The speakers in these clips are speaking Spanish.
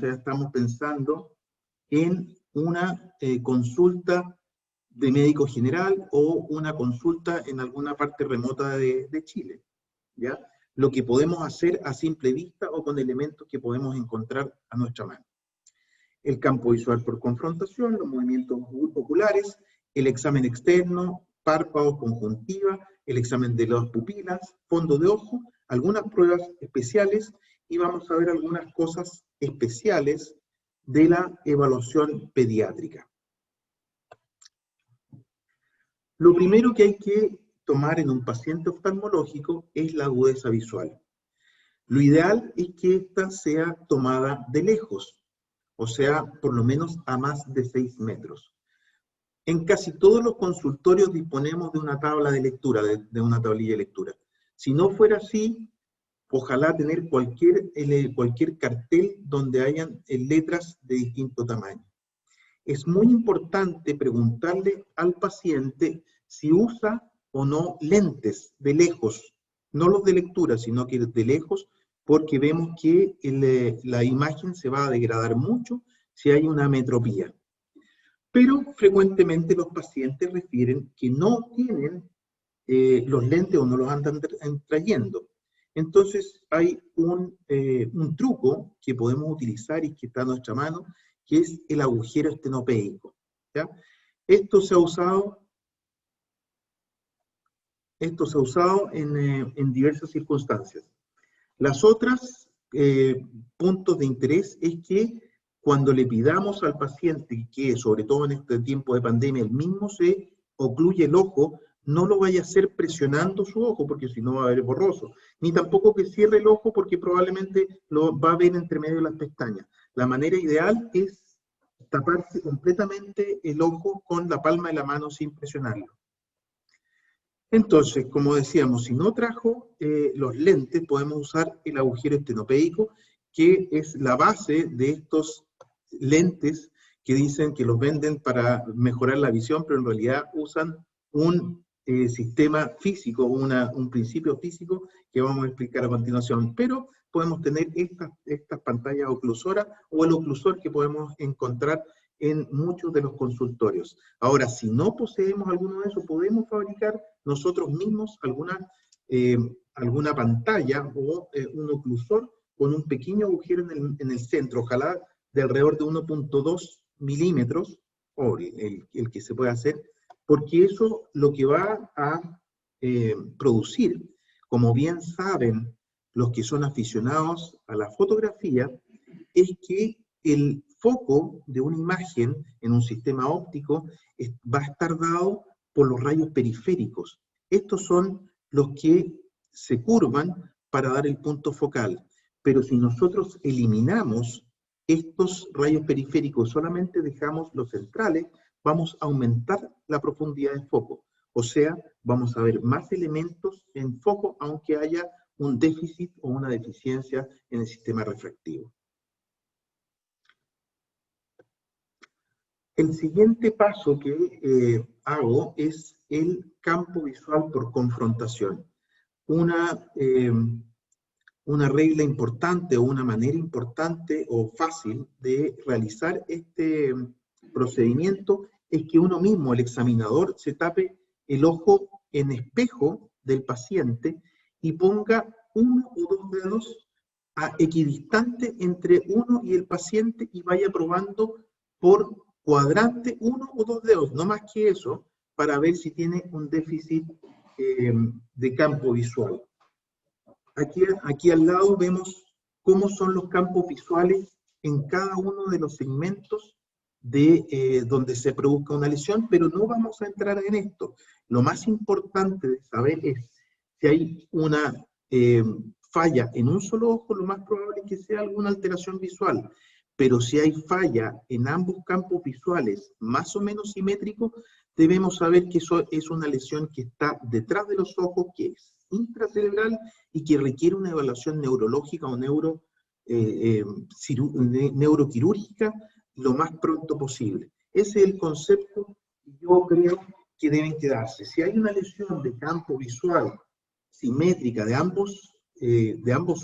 sea, estamos pensando en una consulta de médico general o una consulta en alguna parte remota de Chile, ¿ya? Lo que podemos hacer a simple vista o con elementos que podemos encontrar a nuestra mano. El campo visual por confrontación, los movimientos oculares, el examen externo, párpados, conjuntiva, el examen de las pupilas, fondo de ojo, algunas pruebas especiales y vamos a ver algunas cosas especiales de la evaluación pediátrica. Lo primero que hay que tomar en un paciente oftalmológico es la agudeza visual. Lo ideal es que ésta sea tomada de lejos, o sea, por lo menos a más de 6 metros. En casi todos los consultorios disponemos de una tabla de lectura, de una tablilla de lectura. Si no fuera así, ojalá tener cualquier cartel donde hayan letras de distinto tamaño. Es muy importante preguntarle al paciente si usa o no lentes de lejos, no los de lectura, sino que de lejos, porque vemos que la imagen se va a degradar mucho si hay una ametropía. Pero frecuentemente los pacientes refieren que no tienen los lentes o no los andan trayendo. Entonces hay un truco que podemos utilizar y que está a nuestra mano, que es el agujero estenopeico, ¿ya? Esto se ha usado en diversas circunstancias. Las otras puntos de interés es que cuando le pidamos al paciente que, sobre todo en este tiempo de pandemia, el mismo se ocluye el ojo, no lo vaya a hacer presionando su ojo, porque si no va a ver borroso, ni tampoco que cierre el ojo, porque probablemente lo va a ver entre medio de las pestañas. La manera ideal es taparse completamente el ojo con la palma de la mano sin presionarlo. Entonces, como decíamos, si no trajo los lentes, podemos usar el agujero estenopeico, que es la base de estos lentes que dicen que los venden para mejorar la visión, pero en realidad usan un sistema físico, un principio físico que vamos a explicar a continuación. Pero podemos tener estas pantallas oclusoras o el oclusor que podemos encontrar en muchos de los consultorios. Ahora, si no poseemos alguno de esos, podemos fabricar nosotros mismos alguna pantalla o un oclusor con un pequeño agujero en el centro, ojalá de alrededor de 1.2 milímetros, o el que se puede hacer, porque eso lo que va a producir, como bien saben los que son aficionados a la fotografía, es que el foco de una imagen en un sistema óptico va a estar dado por los rayos periféricos. Estos son los que se curvan para dar el punto focal. Pero si nosotros eliminamos estos rayos periféricos, solamente dejamos los centrales, vamos a aumentar la profundidad de foco. O sea, vamos a ver más elementos en foco, aunque haya un déficit o una deficiencia en el sistema refractivo. El siguiente paso que hago es el campo visual por confrontación. Una regla importante o una manera importante o fácil de realizar este procedimiento es que uno mismo, el examinador, se tape el ojo en espejo del paciente y ponga uno o dos dedos equidistante entre uno y el paciente y vaya probando por cuadrante uno o dos dedos, no más que eso, para ver si tiene un déficit de campo visual. Aquí al lado vemos cómo son los campos visuales en cada uno de los segmentos de donde se produzca una lesión, pero no vamos a entrar en esto. Lo más importante de saber es si hay una falla en un solo ojo, lo más probable es que sea alguna alteración visual. Pero si hay falla en ambos campos visuales más o menos simétricos, debemos saber que eso es una lesión que está detrás de los ojos, que es intracerebral y que requiere una evaluación neurológica o neuroquirúrgica lo más pronto posible. Ese es el concepto que yo creo que deben quedarse. Si hay una lesión de campo visual simétrica de ambos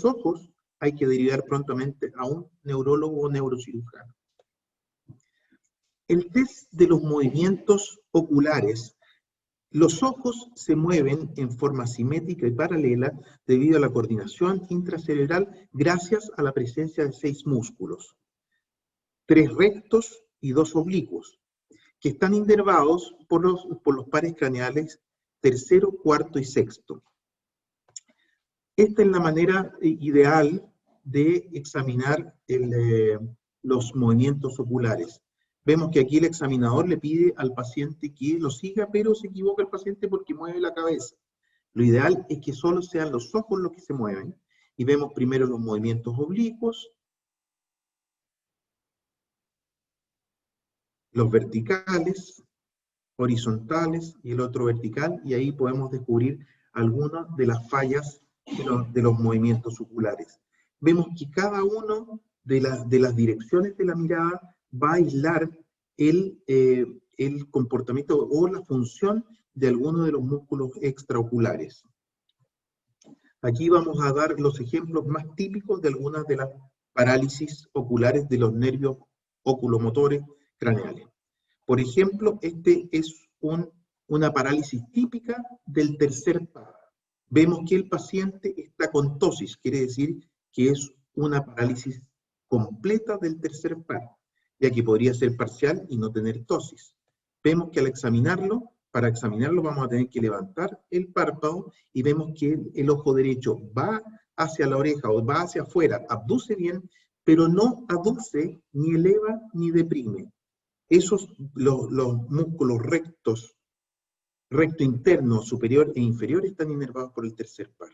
ojos, hay que derivar prontamente a un neurólogo o neurocirujano. El test de los movimientos oculares. Los ojos se mueven en forma simétrica y paralela debido a la coordinación intracerebral gracias a la presencia de 6 músculos, 3 rectos y 2 oblicuos, que están inervados por los pares craneales tercero, cuarto y sexto. Esta es la manera ideal de examinar los movimientos oculares. Vemos que aquí el examinador le pide al paciente que lo siga, pero se equivoca el paciente porque mueve la cabeza. Lo ideal es que solo sean los ojos los que se mueven. Y vemos primero los movimientos oblicuos, los verticales, horizontales y el otro vertical, y ahí podemos descubrir algunas de las fallas de los movimientos oculares. Vemos que cada uno de las direcciones de la mirada va a aislar el comportamiento o la función de alguno de los músculos extraoculares. Aquí vamos a dar los ejemplos más típicos de algunas de las parálisis oculares de los nervios oculomotores craneales. Por ejemplo, este es una parálisis típica del tercer par. Vemos que el paciente está con tosis, quiere decir que es una parálisis completa del tercer par, ya que podría ser parcial y no tener tosis. Vemos que al examinarlo, para examinarlo vamos a tener que levantar el párpado y vemos que el ojo derecho va hacia la oreja o va hacia afuera, abduce bien, pero no aduce, ni eleva, ni deprime. Los músculos rectos, recto interno, superior e inferior, están inervados por el tercer par.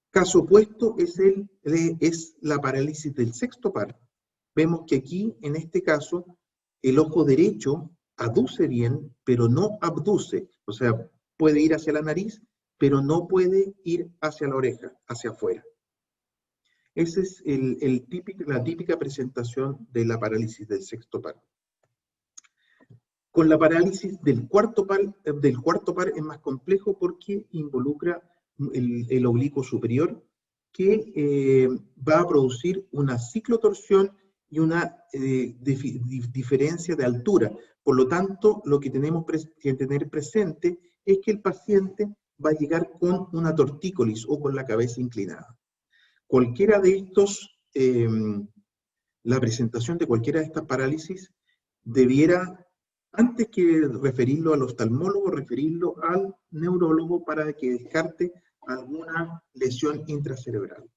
Caso opuesto es la parálisis del sexto par. Vemos que aquí, en este caso, el ojo derecho aduce bien, pero no abduce. O sea, puede ir hacia la nariz, pero no puede ir hacia la oreja, hacia afuera. Esa es la típica presentación de la parálisis del sexto par. Con la parálisis del cuarto par es más complejo porque involucra el oblicuo superior, que va a producir una ciclotorsión y una diferencia de altura. Por lo tanto, lo que tenemos que tener presente es que el paciente va a llegar con una tortícolis o con la cabeza inclinada. Cualquiera de estos, la presentación de cualquiera de estas parálisis debiera, antes que referirlo al oftalmólogo, referirlo al neurólogo para que descarte alguna lesión intracerebral.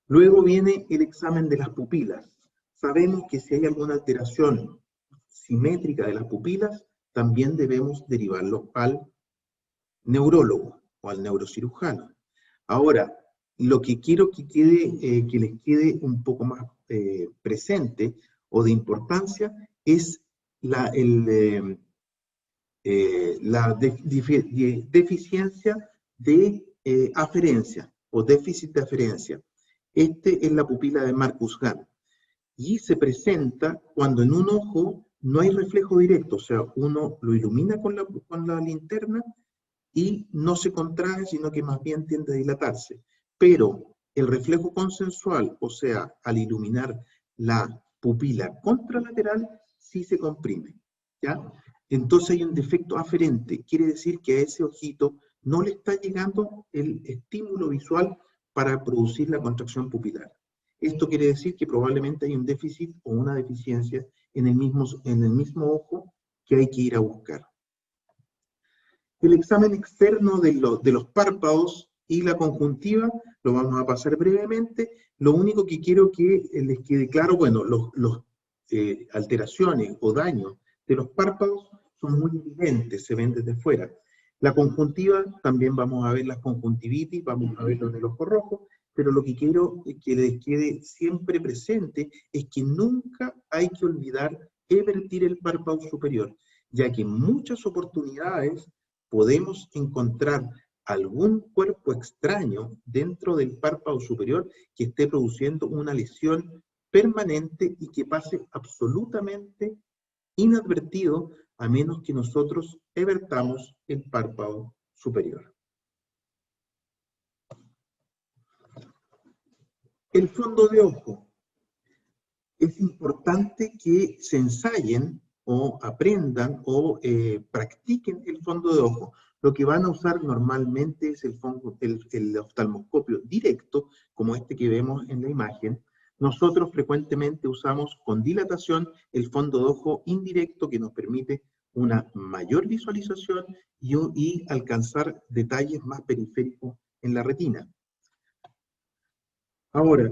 Luego viene el examen de las pupilas. Sabemos que si hay alguna alteración simétrica de las pupilas, también debemos derivarlo al neurólogo o al neurocirujano. Ahora, lo que quiero que les quede un poco más presente o de importancia es la deficiencia de aferencia o déficit de aferencia. Este es la pupila de Marcus-Gahn y se presenta cuando en un ojo no hay reflejo directo, o sea, uno lo ilumina con la linterna y no se contrae, sino que más bien tiende a dilatarse. Pero el reflejo consensual, o sea, al iluminar la pupila contralateral, sí se comprime, ¿ya? Entonces hay un defecto aferente, quiere decir que a ese ojito no le está llegando el estímulo visual para producir la contracción pupilar. Esto quiere decir que probablemente hay un déficit o una deficiencia en el mismo ojo que hay que ir a buscar. El examen externo de los párpados y la conjuntiva lo vamos a pasar brevemente. Lo único que quiero que les quede claro, bueno, las alteraciones o daños de los párpados son muy evidentes, se ven desde fuera. La conjuntiva, también vamos a ver las conjuntivitis, vamos a ver los del ojo rojo, pero lo que quiero que les quede siempre presente es que nunca hay que olvidar evertir el párpado superior, ya que en muchas oportunidades podemos encontrar algún cuerpo extraño dentro del párpado superior que esté produciendo una lesión permanente y que pase absolutamente inadvertido a menos que nosotros evertamos el párpado superior. El fondo de ojo. Es importante que se ensayen o aprendan o practiquen el fondo de ojo. Lo que van a usar normalmente es el oftalmoscopio directo, como este que vemos en la imagen. Nosotros frecuentemente usamos con dilatación el fondo de ojo indirecto, que nos permite una mayor visualización y alcanzar detalles más periféricos en la retina. Ahora,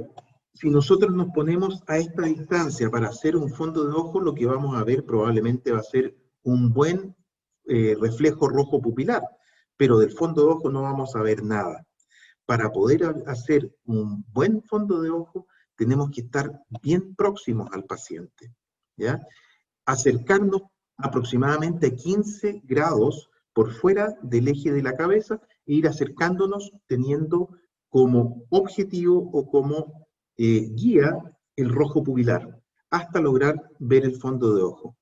si nosotros nos ponemos a esta distancia para hacer un fondo de ojo, lo que vamos a ver probablemente va a ser un buen reflejo rojo pupilar, pero del fondo de ojo no vamos a ver nada. Para poder hacer un buen fondo de ojo, tenemos que estar bien próximos al paciente, ¿ya? Acercarnos aproximadamente a 15 grados por fuera del eje de la cabeza e ir acercándonos teniendo como objetivo o como guía el rojo pupilar, hasta lograr ver el fondo de ojo.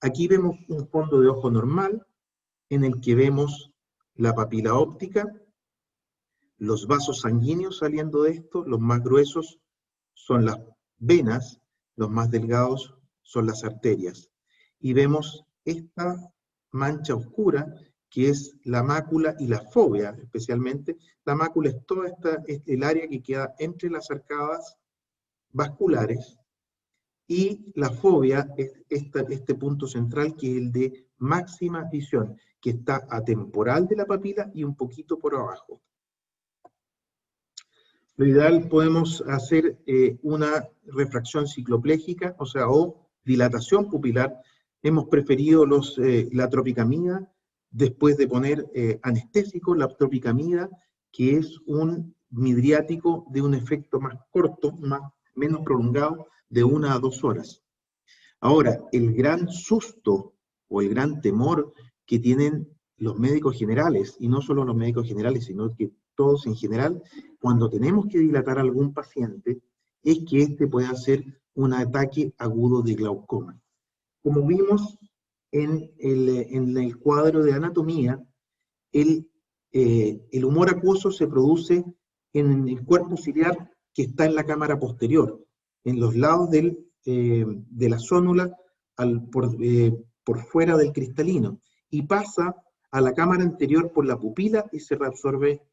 Aquí vemos un fondo de ojo normal, en el que vemos la papila óptica, los vasos sanguíneos saliendo de esto, los más gruesos son las venas, los más delgados son las arterias. Y vemos esta mancha oscura, que es la mácula y la fóvea, especialmente. La mácula es toda el área que queda entre las arcadas vasculares, y la fóvea es este punto central, que es el de máxima visión, que está atemporal de la papila y un poquito por abajo. Lo ideal, podemos hacer una refracción cicloplégica, o dilatación pupilar. Hemos preferido la tropicamida después de poner anestésico, la tropicamida, que es un midriático de un efecto más corto, menos prolongado, de 1 a 2 horas. Ahora, el gran susto o el gran temor que tienen los médicos generales, y no solo los médicos generales, sino que todos en general, cuando tenemos que dilatar a algún paciente, es que este pueda ser un ataque agudo de glaucoma. Como vimos en el cuadro de anatomía, el humor acuoso se produce en el cuerpo ciliar que está en la cámara posterior, en los lados de la zónula por fuera del cristalino, y pasa a la cámara anterior por la pupila y se reabsorbe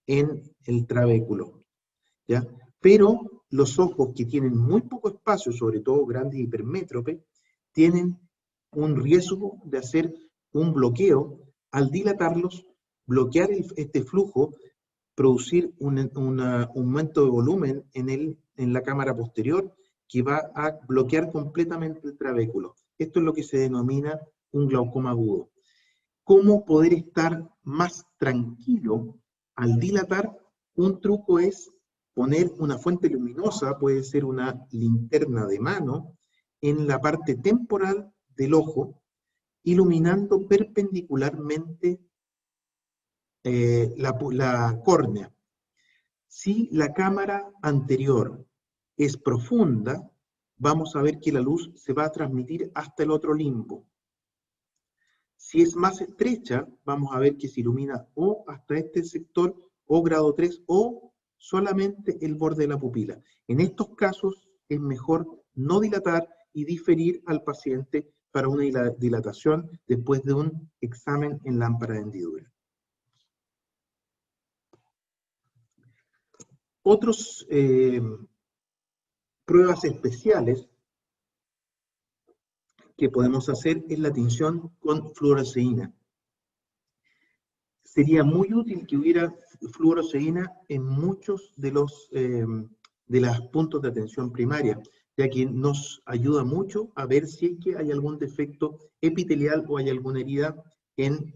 en el trabéculo, ¿ya? Pero los ojos que tienen muy poco espacio, sobre todo grandes hipermétropes, tienen un riesgo de hacer un bloqueo al dilatarlos, bloquear este flujo, producir un aumento de volumen en la cámara posterior, que va a bloquear completamente el trabéculo. Esto es lo que se denomina un glaucoma agudo. ¿Cómo poder estar más tranquilo al dilatar? Un truco es poner una fuente luminosa, puede ser una linterna de mano, en la parte temporal del ojo, iluminando perpendicularmente la córnea. Si la cámara anterior es profunda, vamos a ver que la luz se va a transmitir hasta el otro limbo. Si es más estrecha, vamos a ver que se ilumina o hasta este sector, o grado 3, o solamente el borde de la pupila. En estos casos es mejor no dilatar y diferir al paciente para una dilatación después de un examen en lámpara de hendidura. Otras pruebas especiales que podemos hacer es la tinción con fluoresceína. Sería muy útil que hubiera fluoresceína en muchos de los puntos de atención primaria, ya que nos ayuda mucho a ver si es que hay algún defecto epitelial o hay alguna herida en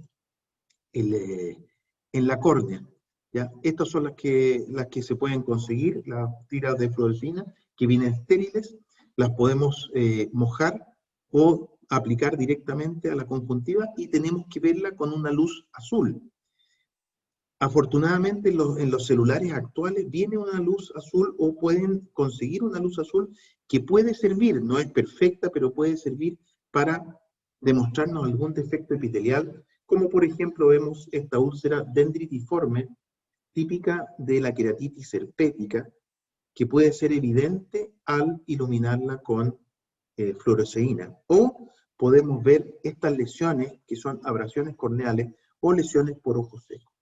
la córnea, ¿ya? Estas son las que se pueden conseguir, las tiras de fluoresceína, que vienen estériles. Las podemos mojar o aplicar directamente a la conjuntiva, y tenemos que verla con una luz azul. Afortunadamente en los celulares actuales viene una luz azul, o pueden conseguir una luz azul que puede servir, no es perfecta, pero puede servir para demostrarnos algún defecto epitelial, como por ejemplo vemos esta úlcera dendritiforme típica de la queratitis herpética, que puede ser evidente al iluminarla con fluoresceína. O podemos ver estas lesiones que son abrasiones corneales o lesiones por ojo seco.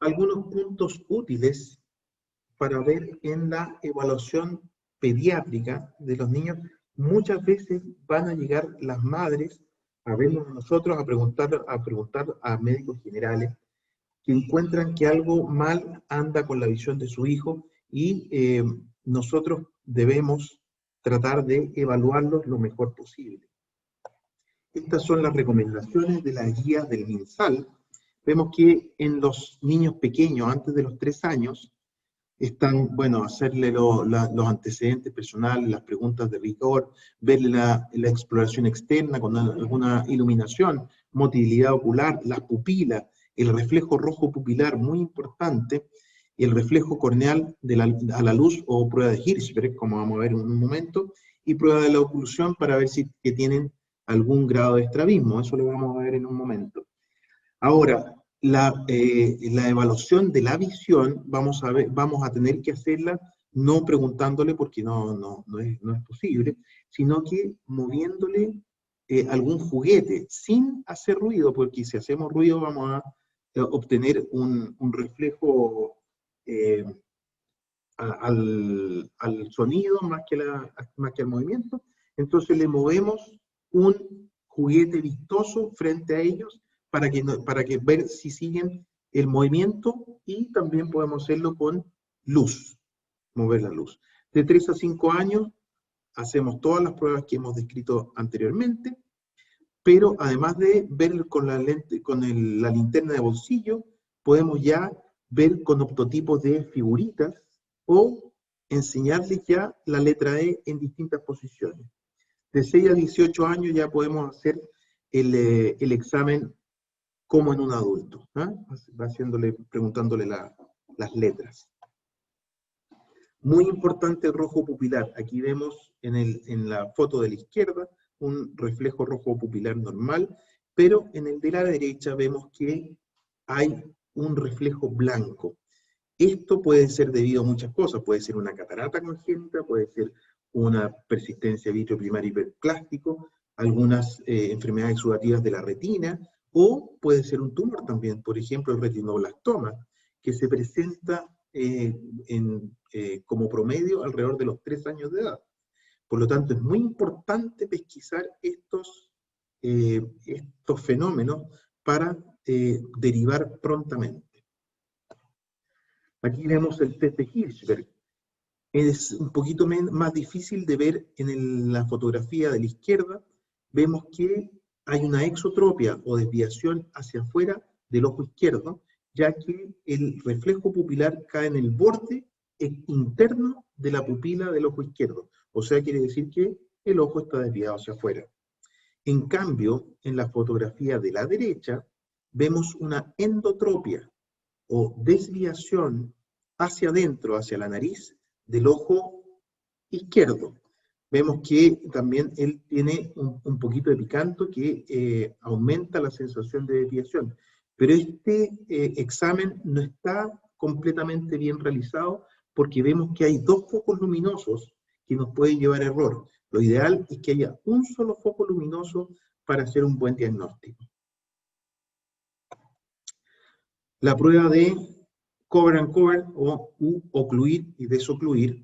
Algunos puntos útiles para ver en la evaluación pediátrica de los niños. Muchas veces van a llegar las madres a vernos a nosotros, a preguntar a médicos generales que encuentran que algo mal anda con la visión de su hijo y nosotros debemos tratar de evaluarlos lo mejor posible. Estas son las recomendaciones de la guía del MinSal. Vemos que en los niños pequeños, antes de los 3 años, están, bueno, hacerle los antecedentes personales, las preguntas de rigor, ver la exploración externa con alguna iluminación, motilidad ocular, las pupilas, el reflejo rojo pupilar, muy importante, el reflejo corneal a la luz o prueba de Hirschberg, como vamos a ver en un momento, y prueba de la oclusión para ver si que tienen algún grado de estrabismo. Eso lo vamos a ver en un momento. Ahora, la evaluación de la visión vamos a tener que hacerla no preguntándole porque no es posible, sino que moviéndole algún juguete sin hacer ruido, porque si hacemos ruido vamos a obtener un reflejo al sonido más que al movimiento. Entonces le movemos un juguete vistoso frente a ellos para que ver si siguen el movimiento, y también podemos hacerlo con luz, mover la luz. De 3 a 5 años hacemos todas las pruebas que hemos descrito anteriormente, pero además de ver con la lente, con la linterna de bolsillo, podemos ya ver con optotipos de figuritas o enseñarles ya la letra E en distintas posiciones. De 6 a 18 años ya podemos hacer el examen como en un adulto, ¿eh? Preguntándole las letras. Muy importante el rojo pupilar. Aquí vemos en la foto de la izquierda un reflejo rojo pupilar normal, pero en el de la derecha vemos que hay un reflejo blanco. Esto puede ser debido a muchas cosas. Puede ser una catarata congénita, puede ser una persistencia de vitrio primario hiperplástico, algunas enfermedades exudativas de la retina, o puede ser un tumor también, por ejemplo el retinoblastoma, que se presenta como promedio alrededor de los 3 años de edad. Por lo tanto, es muy importante pesquisar estos fenómenos para derivar prontamente. Aquí vemos el test de Hirschberg. Es un poquito más difícil de ver en la fotografía de la izquierda. Vemos que hay una exotropia o desviación hacia afuera del ojo izquierdo, ya que el reflejo pupilar cae en el borde interno de la pupila del ojo izquierdo. O sea, quiere decir que el ojo está desviado hacia afuera. En cambio, en la fotografía de la derecha, vemos una endotropia o desviación hacia adentro, hacia la nariz, del ojo izquierdo. Vemos que también él tiene un poquito de picanto que aumenta la sensación de desviación. Pero este examen no está completamente bien realizado porque vemos que hay 2 focos luminosos que nos pueden llevar a error. Lo ideal es que haya un solo foco luminoso para hacer un buen diagnóstico. La prueba de cover and cover o ocluir y desocluir,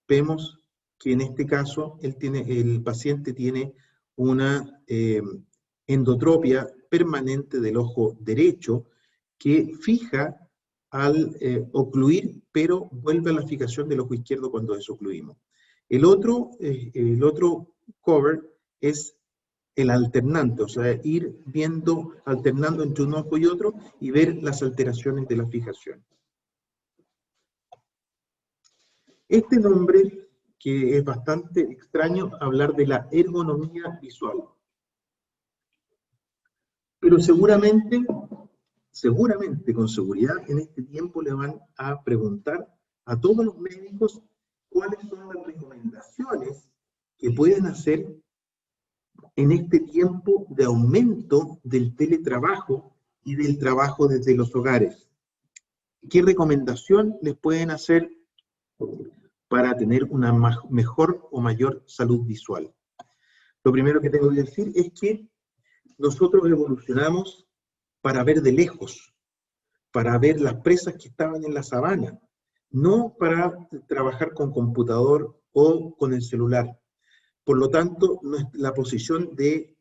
vemos que en este caso el paciente tiene una endotropia permanente del ojo derecho que fija al ocluir, pero vuelve a la fijación del ojo izquierdo cuando desocluimos. El otro cover es el alternante, o sea, ir viendo, alternando entre un ojo y otro y ver las alteraciones de la fijación. Este nombre, que es bastante extraño, hablar de la ergonomía visual. Pero seguramente, con seguridad, en este tiempo le van a preguntar a todos los médicos cuáles son las recomendaciones que pueden hacer en este tiempo de aumento del teletrabajo y del trabajo desde los hogares. ¿Qué recomendación les pueden hacer para tener una mejor o mayor salud visual? Lo primero que tengo que decir es que nosotros evolucionamos para ver de lejos, para ver las presas que estaban en la sabana, no para trabajar con computador o con el celular. Por lo tanto, la posición de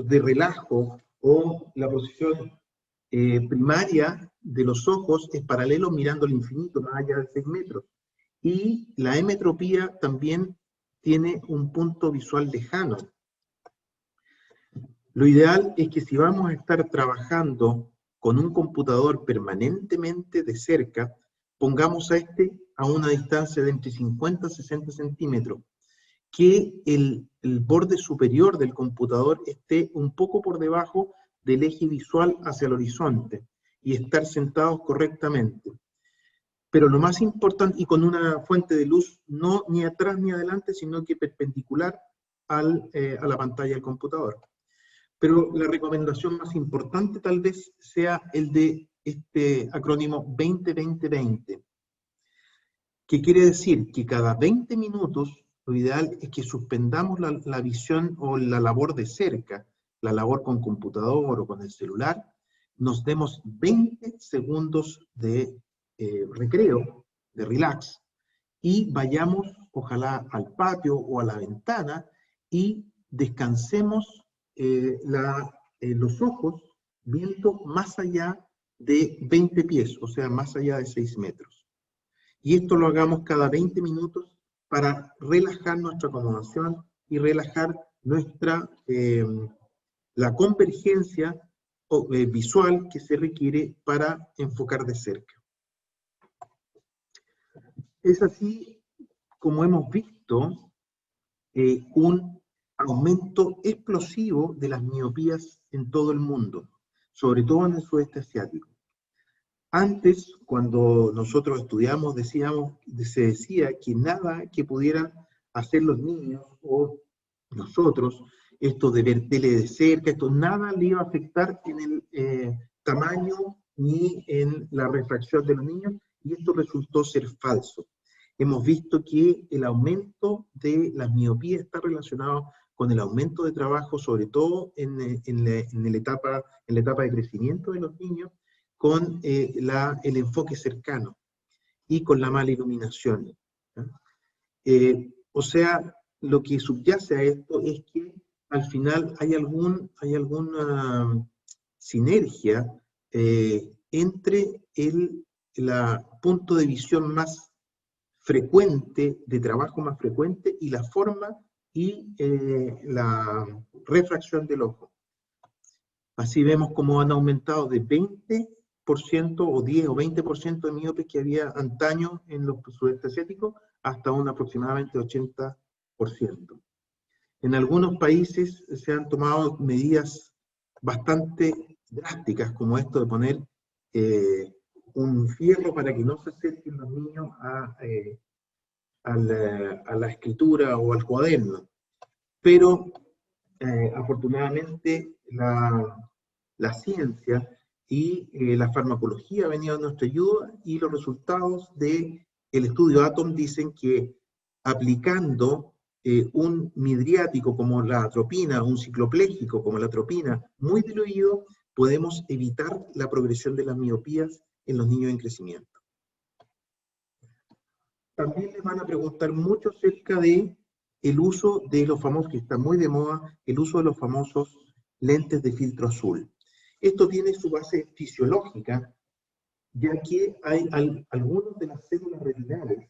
relajo o la posición primaria de los ojos es paralelo mirando al infinito, más allá de 6 metros. Y la emetropía también tiene un punto visual lejano. Lo ideal es que si vamos a estar trabajando con un computador permanentemente de cerca, pongamos a este a una distancia de entre 50 y 60 centímetros, que el borde superior del computador esté un poco por debajo del eje visual hacia el horizonte y estar sentados correctamente. Pero lo más importante, y con una fuente de luz no ni atrás ni adelante, sino que perpendicular a la pantalla del computador. Pero la recomendación más importante tal vez sea el de este acrónimo 20-20-20, que quiere decir que cada 20 minutos lo ideal es que suspendamos la visión o la labor de cerca, la labor con computador o con el celular, nos demos 20 segundos de recreo, de relax, y vayamos ojalá al patio o a la ventana y descansemos los ojos viendo más allá de 20 pies, o sea, más allá de 6 metros. Y esto lo hagamos cada 20 minutos para relajar nuestra acomodación y relajar la convergencia visual que se requiere para enfocar de cerca. Es así como hemos visto un aumento explosivo de las miopías en todo el mundo, sobre todo en el sudeste asiático. Antes, cuando nosotros estudiamos, se decía que nada que pudieran hacer los niños o nosotros, esto de ver tele de cerca, esto nada le iba a afectar en el tamaño ni en la refracción de los niños, y esto resultó ser falso. Hemos visto que el aumento de las miopías está relacionado con el aumento de trabajo, sobre todo en la etapa de crecimiento de los niños, con el enfoque cercano y con la mala iluminación. O sea, lo que subyace a esto es que al final hay alguna sinergia entre el punto de visión más frecuente, de trabajo más frecuente, y la forma y la refracción del ojo. Así vemos cómo han aumentado de 20% o 10 o 20% de miopes que había antaño en los sudeste asiáticos hasta un aproximadamente 80%. En algunos países se han tomado medidas bastante drásticas, como esto de poner un fierro para que no se acerquen los niños a la escritura o al cuaderno. Pero afortunadamente la ciencia y la farmacología ha venido a nuestra ayuda, y los resultados del estudio ATOM dicen que aplicando un midriático como la atropina, un cicloplégico como la atropina, muy diluido, podemos evitar la progresión de las miopías en los niños en crecimiento. También les van a preguntar mucho acerca de el uso de los famosos, que está muy de moda, el uso de los famosos lentes de filtro azul. Esto tiene su base fisiológica, ya que hay algunos de las células retinales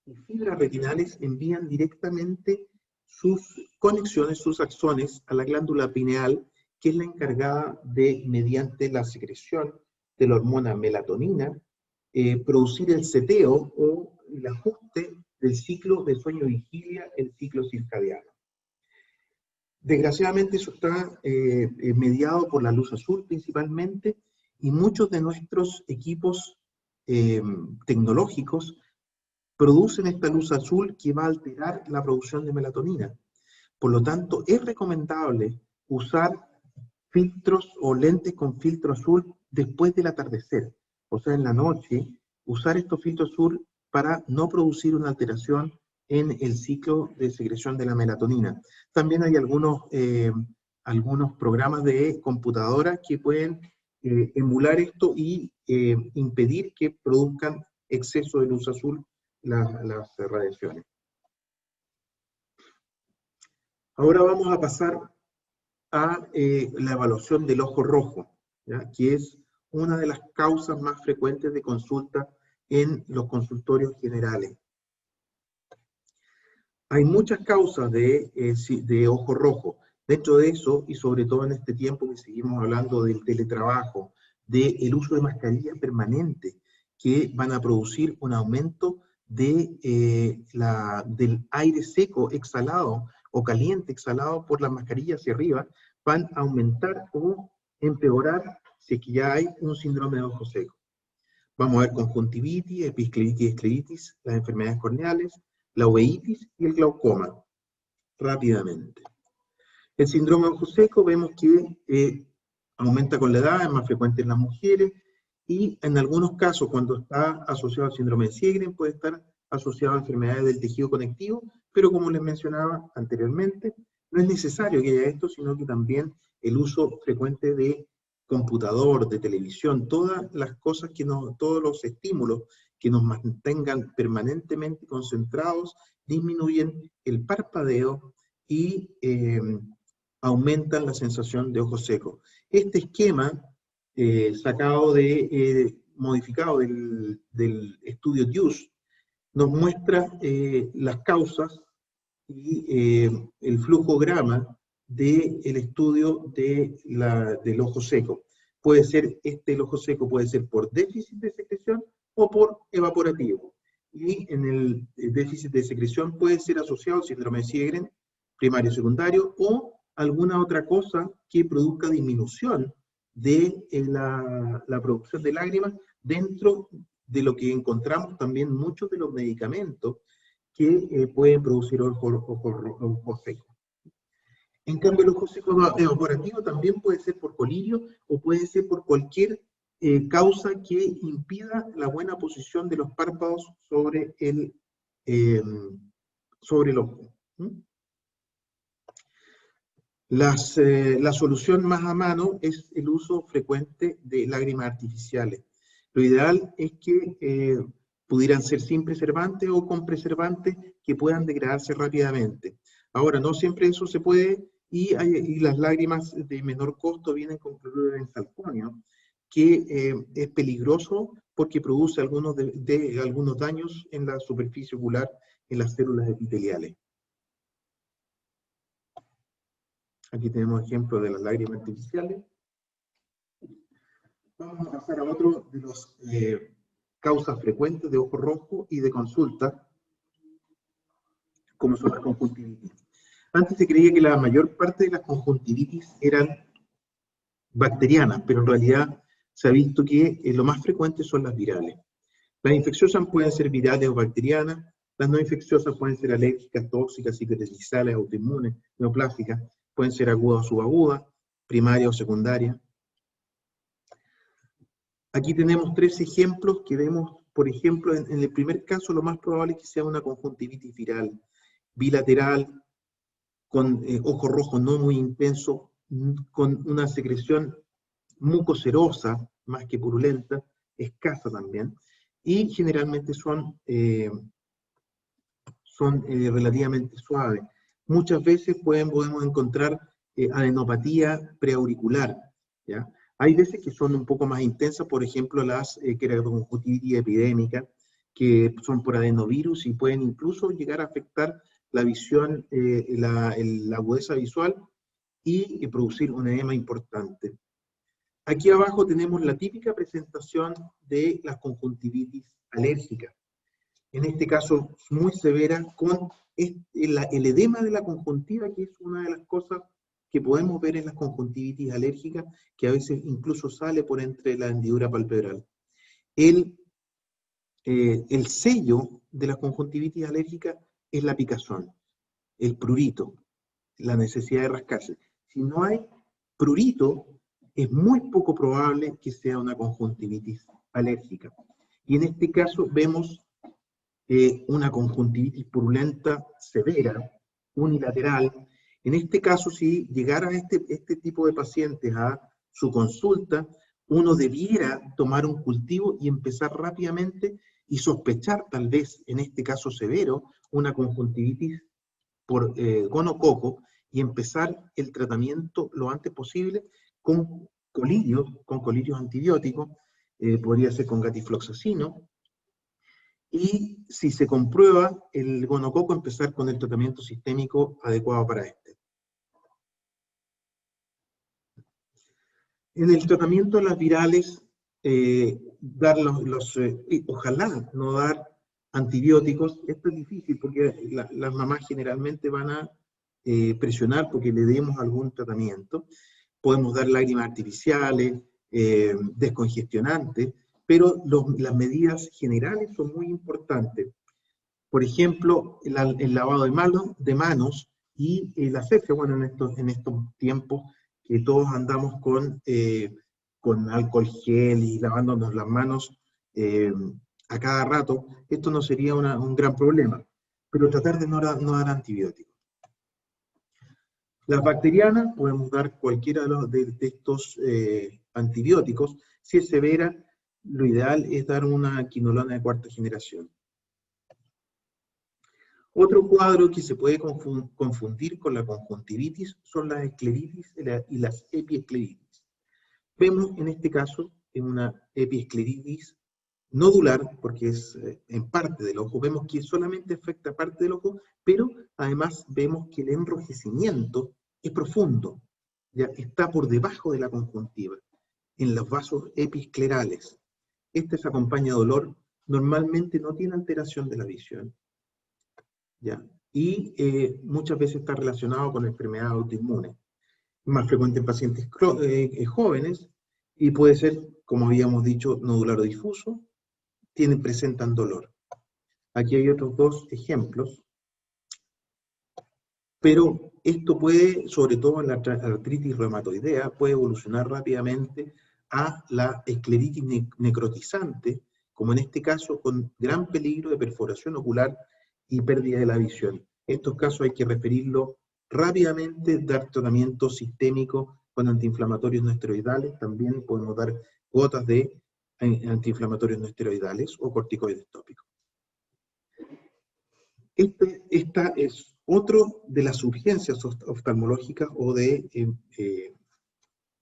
y fibras retinales envían directamente sus conexiones, sus axones, a la glándula pineal, que es la encargada de, mediante la secreción de la hormona melatonina, producir el seteo o el ajuste del ciclo de sueño-vigilia, el ciclo circadiano. Desgraciadamente eso está mediado por la luz azul principalmente, y muchos de nuestros equipos tecnológicos producen esta luz azul que va a alterar la producción de melatonina. Por lo tanto, es recomendable usar filtros o lentes con filtro azul después del atardecer, o sea, en la noche, usar estos filtros azul para no producir una alteración en el ciclo de secreción de la melatonina. También hay algunos programas de computadora que pueden emular esto y impedir que produzcan exceso de luz azul las radiaciones. Ahora vamos a pasar a la evaluación del ojo rojo, ¿ya? Que es una de las causas más frecuentes de consulta en los consultorios generales. Hay muchas causas de ojo rojo. Dentro de eso, y sobre todo en este tiempo que seguimos hablando del teletrabajo, del uso de mascarillas permanentes, que van a producir un aumento del aire seco exhalado o caliente exhalado por las mascarillas hacia arriba, van a aumentar o empeorar si es que ya hay un síndrome de ojo seco. Vamos a ver conjuntivitis, episcleritis, escleritis, las enfermedades corneales, la uveitis y el glaucoma, rápidamente. El síndrome de ojo seco vemos que aumenta con la edad, es más frecuente en las mujeres, y en algunos casos, cuando está asociado al síndrome de Sjögren, puede estar asociado a enfermedades del tejido conectivo, pero como les mencionaba anteriormente, no es necesario que haya esto, sino que también el uso frecuente de computador, de televisión, todas las cosas todos los estímulos que nos mantengan permanentemente concentrados, disminuyen el parpadeo y aumentan la sensación de ojo seco. Este esquema, modificado del estudio DUSE, nos muestra las causas y el flujograma del estudio del ojo seco. Puede ser, el ojo seco puede ser por déficit de secreción o por evaporativo. Y en el déficit de secreción puede ser asociado al síndrome de Sjögren, primario o secundario, o alguna otra cosa que produzca disminución de la producción de lágrimas dentro de lo que encontramos también muchos de los medicamentos que pueden producir ojo seco. En cambio, el ojo seco evaporativo también puede ser por colirio o puede ser por cualquier causa que impida la buena posición de los párpados sobre el ojo. La solución más a mano es el uso frecuente de lágrimas artificiales. Lo ideal es que pudieran ser sin preservante o con preservantes que puedan degradarse rápidamente. Ahora, no siempre eso se puede, y las lágrimas de menor costo vienen con cloruro de benzalconio, que es peligroso porque produce algunos daños en la superficie ocular, en las células epiteliales. Aquí tenemos ejemplos de las lágrimas artificiales. Vamos a pasar a otro de las causas frecuentes de ojo rojo y de consulta, como son las conjuntivitis. Antes se creía que la mayor parte de las conjuntivitis eran bacterianas, pero en realidad se ha visto que lo más frecuente son las virales. Las infecciosas pueden ser virales o bacterianas, las no infecciosas pueden ser alérgicas, tóxicas, cicatriciales, autoinmunes, neoplásicas, pueden ser agudas o subagudas, primaria o secundaria. Aquí tenemos 3 ejemplos que vemos, por ejemplo, en el primer caso lo más probable es que sea una conjuntivitis viral, bilateral, con ojo rojo no muy intenso, con una secreción mucocerosa, más que purulenta, escasa también, y generalmente son relativamente suaves. Muchas veces podemos encontrar adenopatía preauricular, ¿ya? Hay veces que son un poco más intensas, por ejemplo, las queratoconjuntivitis epidémicas, que son por adenovirus y pueden incluso llegar a afectar la visión, la agudeza visual y producir un edema importante. Aquí abajo tenemos la típica presentación de las conjuntivitis alérgicas. En este caso muy severa, con el edema de la conjuntiva, que es una de las cosas que podemos ver en las conjuntivitis alérgicas, que a veces incluso sale por entre la hendidura palpebral. El sello de la conjuntivitis alérgica es la picazón, el prurito, la necesidad de rascarse. Si no hay prurito, es muy poco probable que sea una conjuntivitis alérgica. Y en este caso vemos una conjuntivitis purulenta severa, unilateral. En este caso, si llegara este tipo de pacientes a su consulta, uno debiera tomar un cultivo y empezar rápidamente y sospechar, tal vez, en este caso severo, una conjuntivitis por gonococo y empezar el tratamiento lo antes posible con colirios antibióticos, podría ser con gatifloxacino, y si se comprueba el gonococo, empezar con el tratamiento sistémico adecuado para este. En el tratamiento de las virales, dar ojalá no dar antibióticos. Esto es difícil porque las mamás generalmente van a presionar porque le demos algún tratamiento. Podemos dar lágrimas artificiales, descongestionantes, pero las medidas generales son muy importantes. Por ejemplo, el lavado de manos y la asepsia, bueno, en estos tiempos que todos andamos con alcohol gel y lavándonos las manos a cada rato, esto no sería un gran problema, pero tratar de no dar antibióticos. Las bacterianas, podemos dar cualquiera de estos antibióticos. Si es severa, lo ideal es dar una quinolona de cuarta generación. Otro cuadro que se puede confundir con la conjuntivitis son las escleritis y las epiescleritis. Vemos en este caso en una epiescleritis nodular, porque es en parte del ojo, vemos que solamente afecta parte del ojo, pero además vemos que el enrojecimiento es profundo, ya está por debajo de la conjuntiva, en los vasos episclerales. Este se acompaña de dolor, normalmente no tiene alteración de la visión, ¿ya? Y muchas veces está relacionado con enfermedades autoinmunes, más frecuente en pacientes jóvenes, y puede ser, como habíamos dicho, nodular o difuso, presentan dolor. Aquí hay otros dos ejemplos, pero esto puede, sobre todo en la artritis reumatoidea, puede evolucionar rápidamente a la escleritis necrotizante, como en este caso, con gran peligro de perforación ocular y pérdida de la visión. En estos casos hay que referirlo rápidamente, dar tratamiento sistémico con antiinflamatorios no esteroidales, también podemos dar gotas de antiinflamatorios no esteroidales o corticoides tópicos. Esta es otro de las urgencias oftalmológicas o de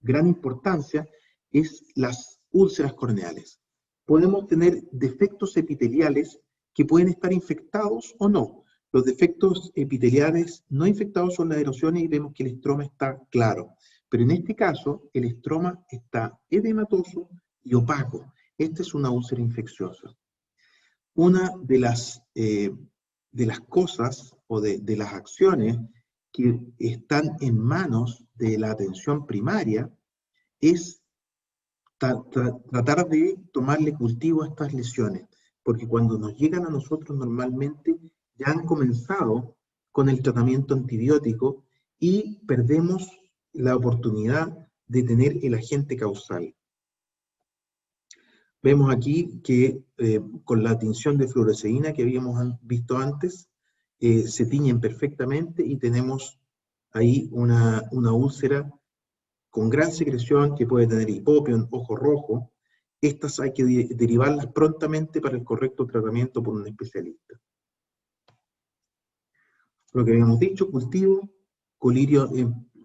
gran importancia, es las úlceras corneales. Podemos tener defectos epiteliales que pueden estar infectados o no. Los defectos epiteliales no infectados son las erosiones y vemos que el estroma está claro. Pero en este caso, el estroma está edematoso y opaco. Esta es una úlcera infecciosa. Una de las cosas o de las acciones que están en manos de la atención primaria es tratar de tomarle cultivo a estas lesiones, porque cuando nos llegan a nosotros normalmente ya han comenzado con el tratamiento antibiótico y perdemos la oportunidad de tener el agente causal. Vemos aquí que con la tinción de fluoresceína que habíamos visto antes, se tiñen perfectamente y tenemos ahí una úlcera con gran secreción que puede tener hipopion, ojo rojo. Estas hay que derivarlas prontamente para el correcto tratamiento por un especialista. Lo que habíamos dicho, cultivo, colirio,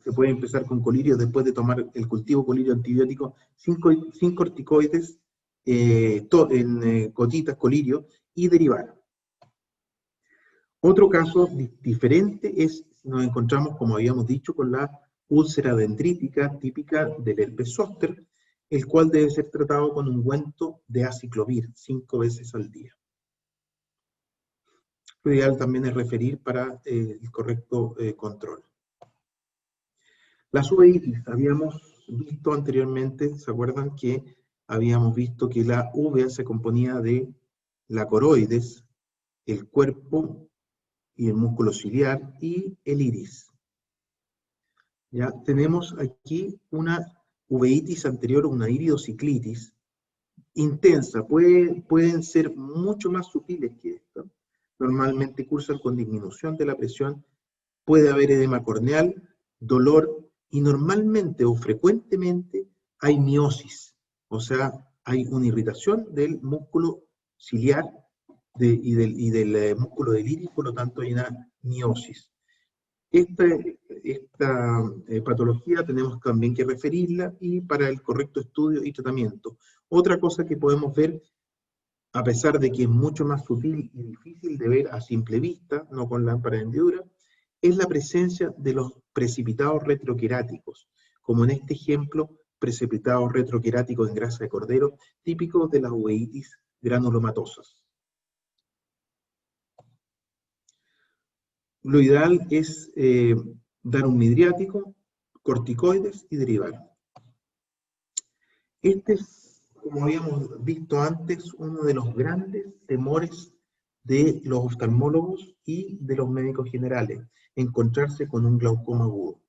se puede empezar con colirio después de tomar el cultivo colirio antibiótico sin corticoides, en gotitas colirio y derivar. Otro caso diferente es si nos encontramos, como habíamos dicho, con la úlcera dendrítica típica del herpes zóster, el cual debe ser tratado con ungüento de aciclovir 5 veces al día. Lo ideal también es referir para el correcto control. La uveitis, habíamos visto anteriormente, ¿se acuerdan que habíamos visto que la uvea se componía de la coroides, el cuerpo y el músculo ciliar y el iris? Ya tenemos aquí una uveitis anterior, una iridociclitis intensa. Pueden ser mucho más sutiles que esto. Normalmente cursan con disminución de la presión. Puede haber edema corneal, dolor y normalmente o frecuentemente hay miosis. O sea, hay una irritación del músculo ciliar y del músculo del iris, por lo tanto hay una miosis. Esta patología tenemos también que referirla y para el correcto estudio y tratamiento. Otra cosa que podemos ver, a pesar de que es mucho más sutil y difícil de ver a simple vista, no con lámpara de hendidura, es la presencia de los precipitados retroqueráticos, como en este ejemplo, precipitados retroqueráticos en grasa de cordero, típicos de las uveitis granulomatosas. Lo ideal es dar un midriático, corticoides y derivar. Este es, como habíamos visto antes, uno de los grandes temores de los oftalmólogos y de los médicos generales, encontrarse con un glaucoma agudo.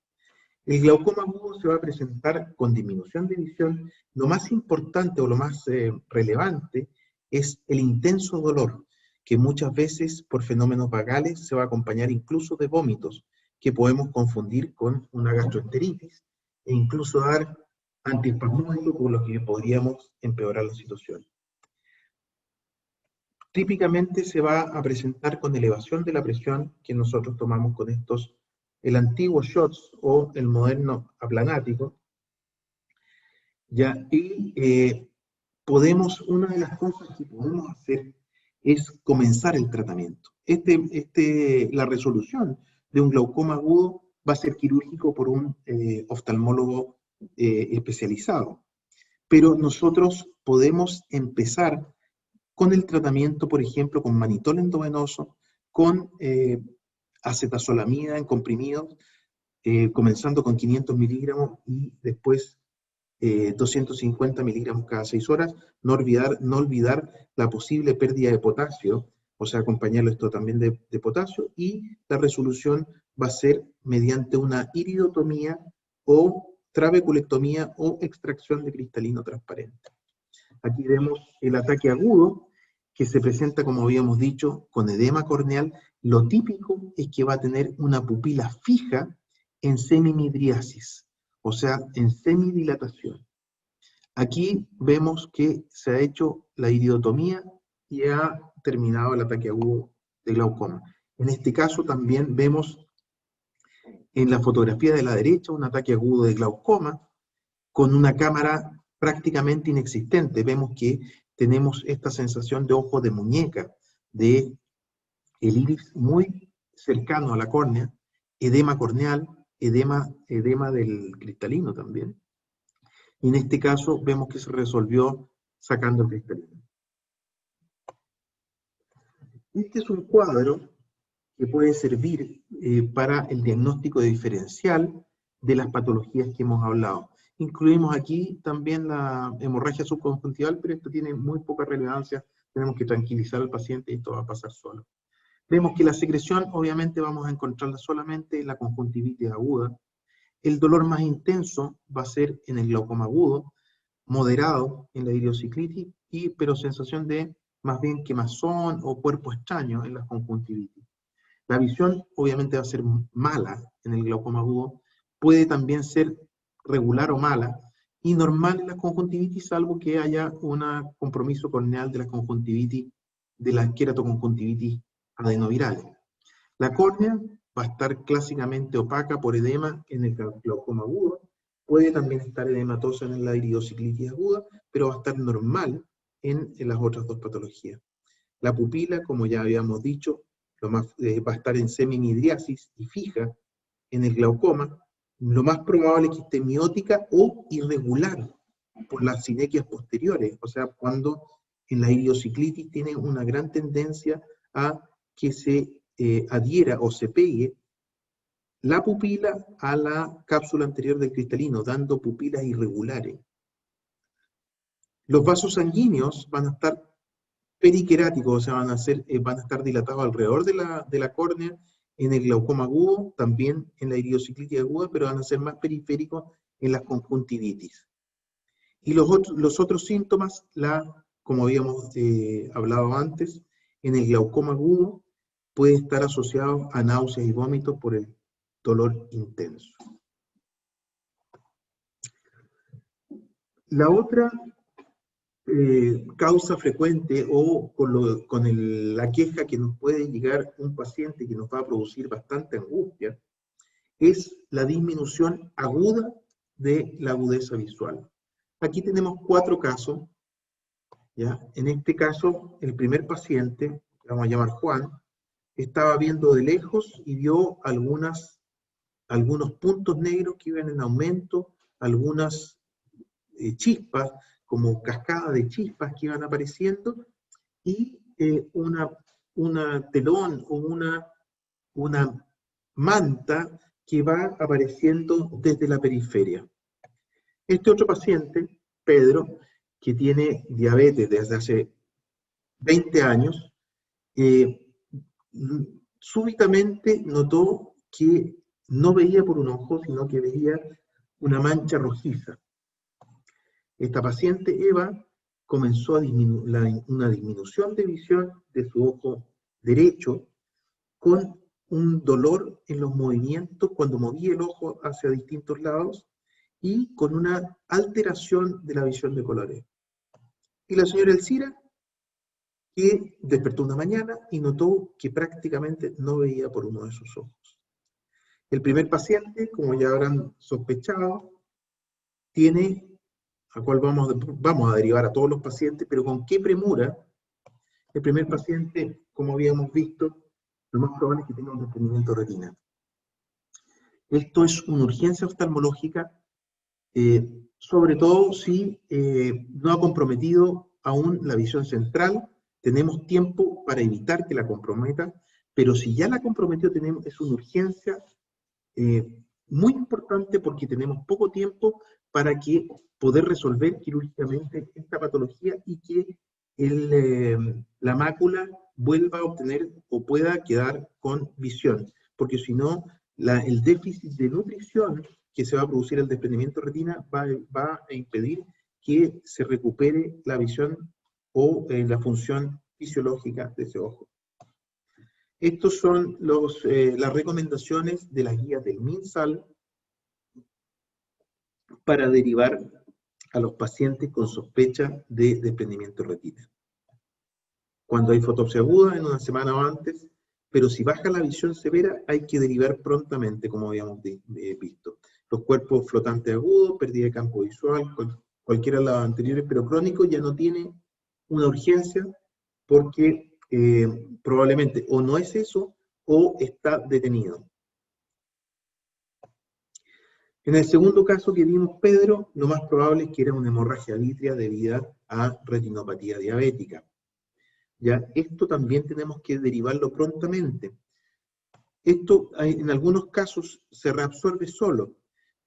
El glaucoma agudo se va a presentar con disminución de visión. Lo más importante o lo más relevante es el intenso dolor, que muchas veces por fenómenos vagales se va a acompañar incluso de vómitos, que podemos confundir con una gastroenteritis e incluso dar antiespasmódicos con los que podríamos empeorar la situación. Típicamente se va a presentar con elevación de la presión que nosotros tomamos con estos, el antiguo SHOTS o el moderno aplanático, ¿ya? Y una de las cosas que podemos hacer es comenzar el tratamiento. La resolución de un glaucoma agudo va a ser quirúrgico por un oftalmólogo especializado. Pero nosotros podemos empezar con el tratamiento, por ejemplo, con manitol endovenoso, con acetazolamida en comprimidos, comenzando con 500 miligramos y después 250 miligramos cada 6 horas. No olvidar la posible pérdida de potasio, o sea, acompañarlo esto también de potasio, y la resolución va a ser mediante una iridotomía o trabeculectomía o extracción de cristalino transparente. Aquí vemos el ataque agudo, que se presenta, como habíamos dicho, con edema corneal. Lo típico es que va a tener una pupila fija en semimidriasis, o sea, en semidilatación. Aquí vemos que se ha hecho la iridotomía y ha terminado el ataque agudo de glaucoma. En este caso también vemos en la fotografía de la derecha un ataque agudo de glaucoma con una cámara prácticamente inexistente. Vemos que tenemos esta sensación de ojo de muñeca, de el iris muy cercano a la córnea, edema corneal, edema del cristalino también. Y en este caso vemos que se resolvió sacando el cristalino. Este es un cuadro que puede servir para el diagnóstico diferencial de las patologías que hemos hablado. Incluimos aquí también la hemorragia subconjuntival, pero esto tiene muy poca relevancia. Tenemos que tranquilizar al paciente y esto va a pasar solo. Vemos que la secreción, obviamente, vamos a encontrarla solamente en la conjuntivitis aguda. El dolor más intenso va a ser en el glaucoma agudo, moderado en la iridociclitis, pero sensación de más bien quemazón o cuerpo extraño en la conjuntivitis. La visión obviamente va a ser mala en el glaucoma agudo, puede también ser regular o mala, y normal en la conjuntivitis, salvo que haya un compromiso corneal de la conjuntivitis, de la queratoconjuntivitis adenoviral. La córnea va a estar clásicamente opaca por edema en el glaucoma agudo, puede también estar edematosa en la iridociclitis aguda, pero va a estar normal en las otras dos patologías. La pupila, como ya habíamos dicho, va a estar en semimidriasis y fija en el glaucoma. Lo más probable es que esté miótica o irregular por las sinequias posteriores, o sea, cuando en la iridociclitis tiene una gran tendencia a que se adhiera o se pegue la pupila a la cápsula anterior del cristalino, dando pupilas irregulares. Los vasos sanguíneos van a estar periqueráticos, o sea, van a estar dilatados alrededor de la córnea en el glaucoma agudo, también en la iridociclitis aguda, pero van a ser más periféricos en las conjuntivitis. Y los otros síntomas, como habíamos hablado antes, en el glaucoma agudo puede estar asociado a náuseas y vómitos por el dolor intenso. La otra causa frecuente o con la queja que nos puede llegar un paciente que nos va a producir bastante angustia es la disminución aguda de la agudeza visual. Aquí tenemos 4 casos, ¿ya? En este caso, el primer paciente, que vamos a llamar Juan, estaba viendo de lejos y vio algunos puntos negros que iban en aumento, algunas chispas, como cascadas de chispas que iban apareciendo, y una telón o una manta que va apareciendo desde la periferia. Este otro paciente, Pedro, que tiene diabetes desde hace 20 años, súbitamente notó que no veía por un ojo, sino que veía una mancha rojiza. Esta paciente, Eva, comenzó una disminución de visión de su ojo derecho con un dolor en los movimientos cuando movía el ojo hacia distintos lados y con una alteración de la visión de colores. Y la señora Elcira, que despertó una mañana y notó que prácticamente no veía por uno de sus ojos. El primer paciente, como ya habrán sospechado, tiene, a cual vamos a derivar a todos los pacientes, pero con qué premura. El primer paciente, como habíamos visto, lo más probable es que tenga un desprendimiento de retina. Esto es una urgencia oftalmológica, sobre todo si no ha comprometido aún la visión central. Tenemos tiempo para evitar que la comprometa, pero si ya la comprometió, es una urgencia muy importante porque tenemos poco tiempo para poder resolver quirúrgicamente esta patología y que la mácula vuelva a obtener o pueda quedar con visión, porque si no, el déficit de nutrición que se va a producir el desprendimiento de retina va a impedir que se recupere la visión o la función fisiológica de ese ojo. Estas son las recomendaciones de las guías del MinSal para derivar a los pacientes con sospecha de desprendimiento de retina. Cuando hay fotopsia aguda, en una semana o antes, pero si baja la visión severa, hay que derivar prontamente, como habíamos visto. Los cuerpos flotantes agudos, pérdida de campo visual, cualquiera de los anteriores, pero crónico, ya no tiene una urgencia porque probablemente o no es eso o está detenido. En el segundo caso que vimos, Pedro, lo más probable es que era una hemorragia vítrea debida a retinopatía diabética. ¿Ya? Esto también tenemos que derivarlo prontamente. Esto en algunos casos se reabsorbe solo,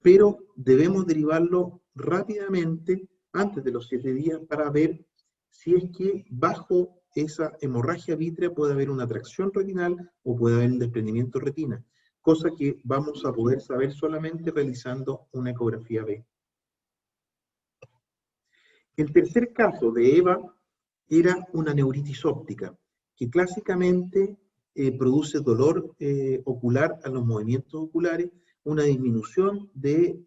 pero debemos derivarlo rápidamente antes de los 7 días para ver si es que bajo esa hemorragia vítrea puede haber una tracción retinal o puede haber un desprendimiento de retina, cosa que vamos a poder saber solamente realizando una ecografía B. El tercer caso de Eva era una neuritis óptica, que clásicamente produce dolor ocular a los movimientos oculares, una disminución de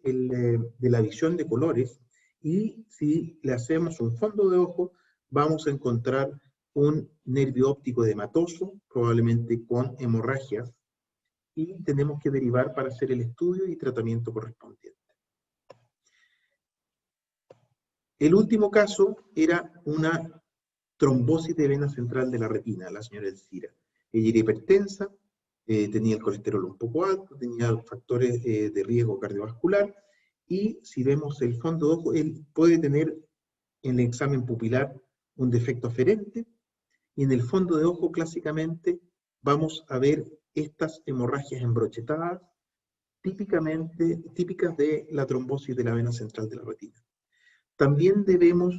la visión de colores, y si le hacemos un fondo de ojo, vamos a encontrar un nervio óptico edematoso, probablemente con hemorragias, y tenemos que derivar para hacer el estudio y tratamiento correspondiente. El último caso era una trombosis de vena central de la retina, la señora Elcira. Ella era hipertensa, tenía el colesterol un poco alto, tenía factores de riesgo cardiovascular, y si vemos el fondo de ojo, él puede tener en el examen pupilar un defecto aferente, y en el fondo de ojo clásicamente vamos a ver estas hemorragias embrochetadas, típicas de la trombosis de la vena central de la retina. También debemos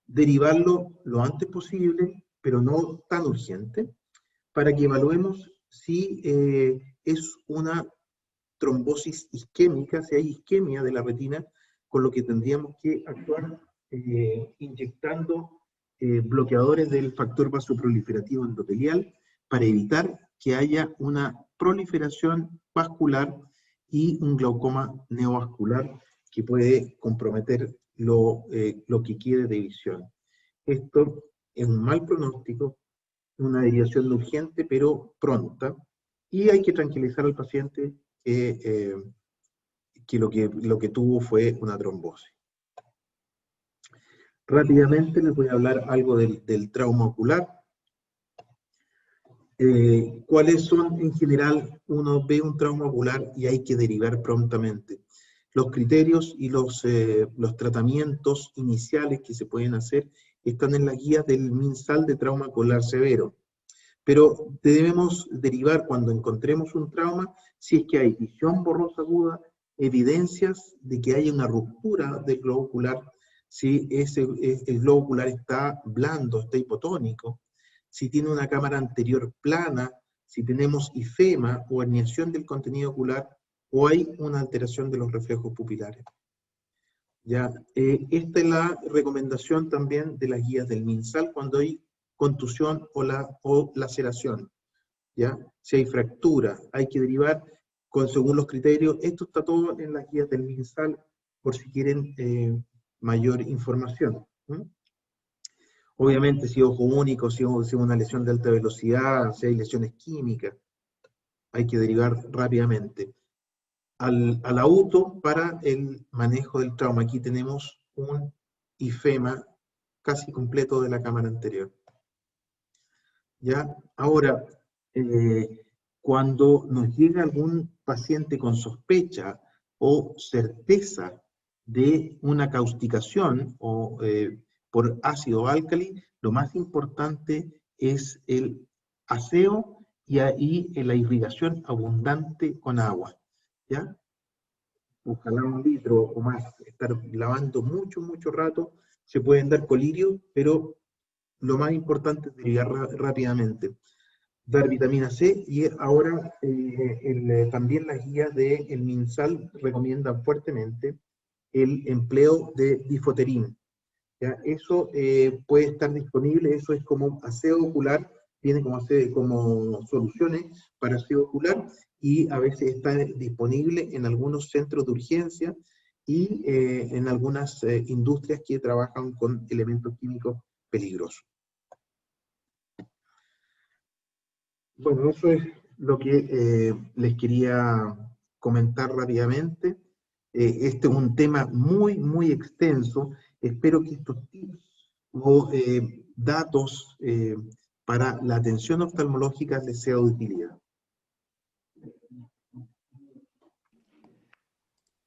derivarlo lo antes posible, pero no tan urgente, para que evaluemos si es una trombosis isquémica, si hay isquemia de la retina, con lo que tendríamos que actuar inyectando bloqueadores del factor vasoproliferativo endotelial para evitar que haya una proliferación vascular y un glaucoma neovascular que puede comprometer lo que quede de visión. Esto es un mal pronóstico, una derivación urgente pero pronta, y hay que tranquilizar al paciente que lo que tuvo fue una trombosis. Rápidamente les voy a hablar algo del trauma ocular. ¿Cuáles son en general? Uno ve un trauma ocular y hay que derivar prontamente. Los criterios y los tratamientos iniciales que se pueden hacer están en las guías del MinSal de trauma ocular severo. Pero debemos derivar cuando encontremos un trauma si es que hay visión borrosa aguda, evidencias de que hay una ruptura del globo ocular, si el globo ocular está blando, está hipotónico, si tiene una cámara anterior plana, si tenemos ifema o herniación del contenido ocular, o hay una alteración de los reflejos pupilares. ¿Ya? Esta es la recomendación también de las guías del MinSal cuando hay contusión o laceración. ¿Ya? Si hay fractura, hay que derivar según los criterios. Esto está todo en las guías del MinSal por si quieren mayor información. Obviamente, si ojo único, si es una lesión de alta velocidad, si hay lesiones químicas, hay que derivar rápidamente. Al auto para el manejo del trauma. Aquí tenemos un ifema casi completo de la cámara anterior. ¿Ya? Ahora, cuando nos llega algún paciente con sospecha o certeza de una causticación o por ácido álcali, lo más importante es el aseo y ahí la irrigación abundante con agua. ¿Ya? Ojalá 1 litro o más, estar lavando mucho rato, se pueden dar colirios, pero lo más importante es derivar rápidamente. Dar vitamina C, y ahora también las guías del MinSal recomiendan fuertemente el empleo de Difoterin. ¿Ya? Eso puede estar disponible, eso es como aseo ocular, viene como soluciones para aseo ocular, y a veces está disponible en algunos centros de urgencia y en algunas industrias que trabajan con elementos químicos peligrosos. Bueno, eso es lo que les quería comentar rápidamente. Este es un tema muy extenso. Espero que estos tips o datos para la atención oftalmológica les sea de utilidad.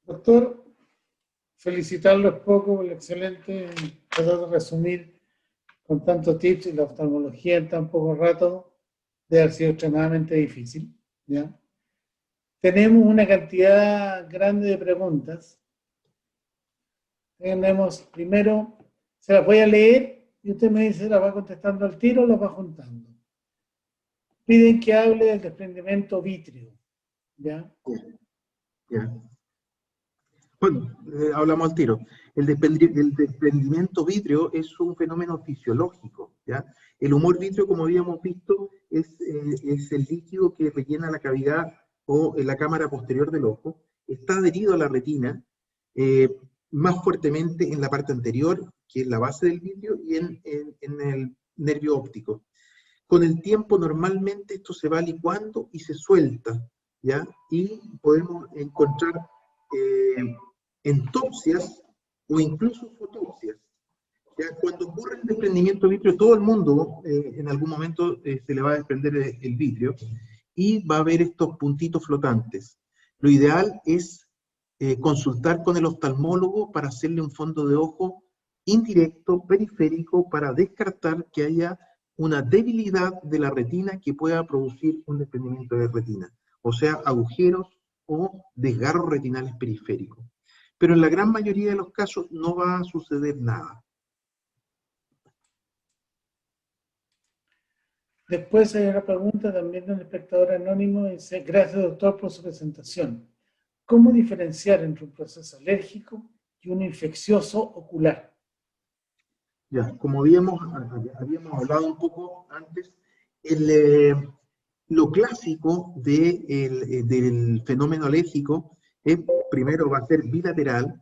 Doctor, felicitarlo un poco por el excelente tratar de resumir con tantos tips y la oftalmología en tan poco rato debe haber sido extremadamente difícil. ¿Ya? Tenemos una cantidad grande de preguntas. Tenemos, primero, se las voy a leer y usted me dice, ¿las va contestando al tiro o las va juntando? Piden que hable del desprendimiento vítreo. ¿Ya? Ya. Bueno, hablamos al tiro. El desprendimiento vítreo es un fenómeno fisiológico, ¿ya? El humor vítreo, como habíamos visto, es el líquido que rellena la cavidad o la cámara posterior del ojo. Está adherido a la retina, más fuertemente en la parte anterior, que es la base del vitrio, y en el nervio óptico. Con el tiempo, normalmente, esto se va licuando y se suelta, ¿ya? Y podemos encontrar entopsias o incluso fotopsias. ¿Ya? Cuando ocurre el desprendimiento vítreo, todo el mundo en algún momento se le va a desprender el vitrio y va a haber estos puntitos flotantes. Lo ideal es consultar con el oftalmólogo para hacerle un fondo de ojo indirecto, periférico, para descartar que haya una debilidad de la retina que pueda producir un desprendimiento de retina, o sea, agujeros o desgarros retinales periféricos. Pero en la gran mayoría de los casos no va a suceder nada. Después hay una pregunta también de un espectador anónimo, dice, gracias doctor por su presentación. ¿Cómo diferenciar entre un proceso alérgico y un infeccioso ocular? Ya, como habíamos hablado un poco antes, lo clásico del fenómeno alérgico primero va a ser bilateral,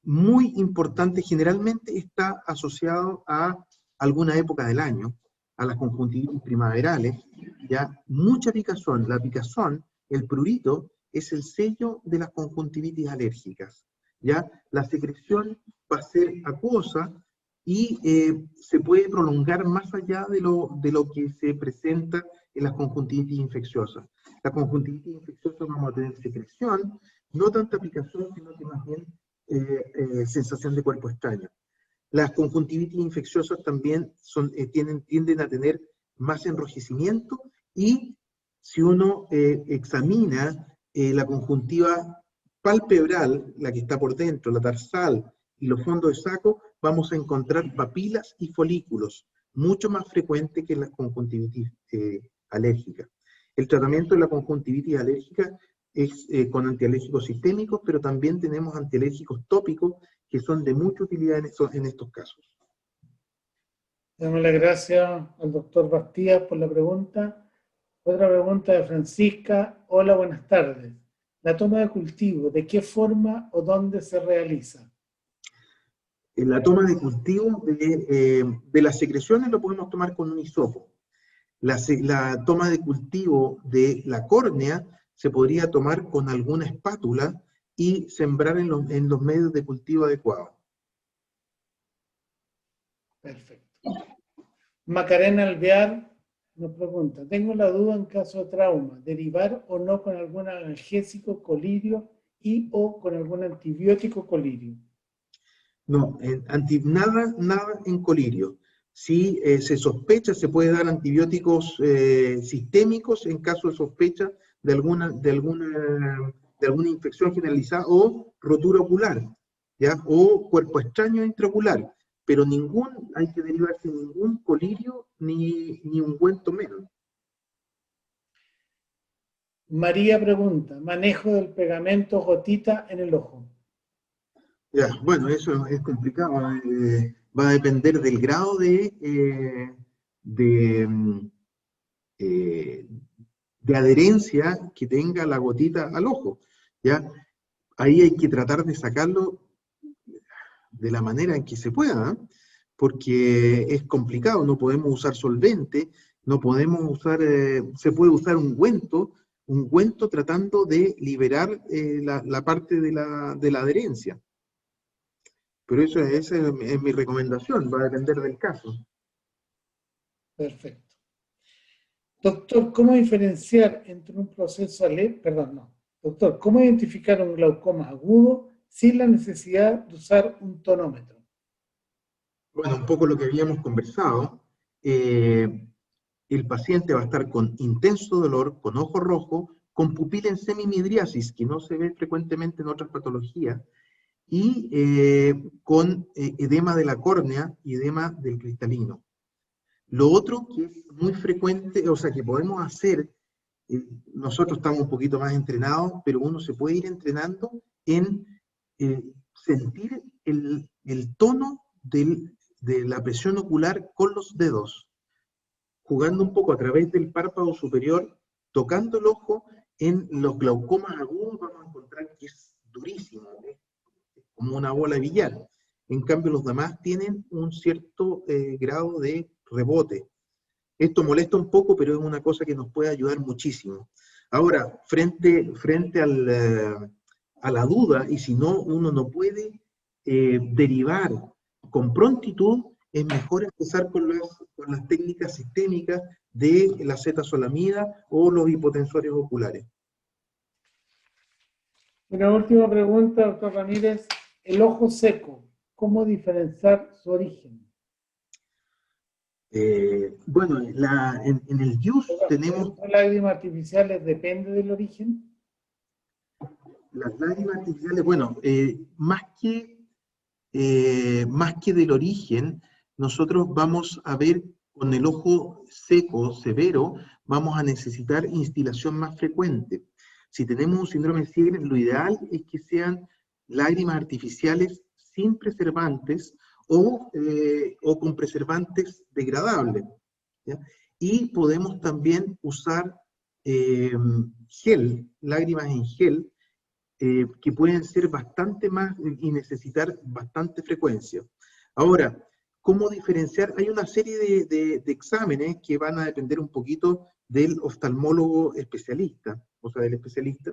muy importante, generalmente está asociado a alguna época del año, a las conjuntivitis primaverales, ya mucha picazón. La picazón, el prurito, es el sello de las conjuntivitis alérgicas, ya la secreción va a ser acuosa y se puede prolongar más allá de lo que se presenta en las conjuntivitis infecciosas. La conjuntivitis infecciosa vamos a tener secreción, no tanta picazón, sino que más bien sensación de cuerpo extraño. Las conjuntivitis infecciosas también tienden a tener más enrojecimiento y si uno examina la conjuntiva palpebral, la que está por dentro, la tarsal y los fondos de saco, vamos a encontrar papilas y folículos, mucho más frecuente que en las conjuntivitis alérgicas. El tratamiento de la conjuntivitis alérgica es con antialérgicos sistémicos, pero también tenemos antialérgicos tópicos que son de mucha utilidad en estos casos. Damos las gracias al doctor Bastías por la pregunta. Otra pregunta de Francisca. Hola, buenas tardes. La toma de cultivo, ¿de qué forma o dónde se realiza? En la toma de cultivo de las secreciones lo podemos tomar con un hisopo. La toma de cultivo de la córnea se podría tomar con alguna espátula y sembrar en los medios de cultivo adecuados. Perfecto. Macarena Alvear nos pregunta, tengo la duda en caso de trauma, derivar o no con algún analgésico colirio y o con algún antibiótico colirio. No, nada en colirio. Si se sospecha, se puede dar antibióticos sistémicos en caso de sospecha de alguna infección generalizada o rotura ocular, ¿ya? O cuerpo extraño intraocular, pero hay que derivarse ningún colirio ni ungüento menos. María pregunta, manejo del pegamento gotita en el ojo. Ya, bueno, eso es complicado. Va a depender del grado de adherencia que tenga la gotita al ojo, ¿ya? Ahí hay que tratar de sacarlo de la manera en que se pueda, ¿eh? Porque es complicado, no podemos usar solvente, no podemos usar, se puede usar ungüento tratando de liberar la parte de la adherencia. Pero esa es mi recomendación, va a depender del caso. Perfecto. Doctor, ¿cómo diferenciar entre un proceso Doctor, ¿cómo identificar un glaucoma agudo sin la necesidad de usar un tonómetro? Bueno, un poco lo que habíamos conversado. El paciente va a estar con intenso dolor, con ojo rojo, con pupila en semimidriasis, que no se ve frecuentemente en otras patologías, y con edema de la córnea y edema del cristalino. Lo otro que es muy frecuente, o sea, que podemos hacer, nosotros estamos un poquito más entrenados, pero uno se puede ir entrenando en sentir el tono de la presión ocular con los dedos, jugando un poco a través del párpado superior, tocando el ojo. En los glaucomas agudos vamos a encontrar que es durísimo, como una bola de billar. En cambio, los demás tienen un cierto grado de rebote. Esto molesta un poco, pero es una cosa que nos puede ayudar muchísimo. Ahora, frente a la duda, y si no, uno no puede derivar con prontitud, es mejor empezar con las técnicas sistémicas de la acetazolamida o los hipotensores oculares. Una última pregunta, doctor Ramírez. El ojo seco, ¿cómo diferenciar su origen? Bueno, en el YUS tenemos... ¿Las lágrimas artificiales depende del origen? Las lágrimas artificiales, bueno, más que del origen, nosotros vamos a ver con el ojo seco, severo, vamos a necesitar instilación más frecuente. Si tenemos un síndrome de Sjögren, lo ideal es que sean lágrimas artificiales sin preservantes o con preservantes degradables, ¿ya? Y podemos también usar gel, lágrimas en gel, que pueden ser bastante más y necesitar bastante frecuencia. Ahora, ¿cómo diferenciar? Hay una serie de exámenes que van a depender un poquito del oftalmólogo especialista, o sea, del especialista,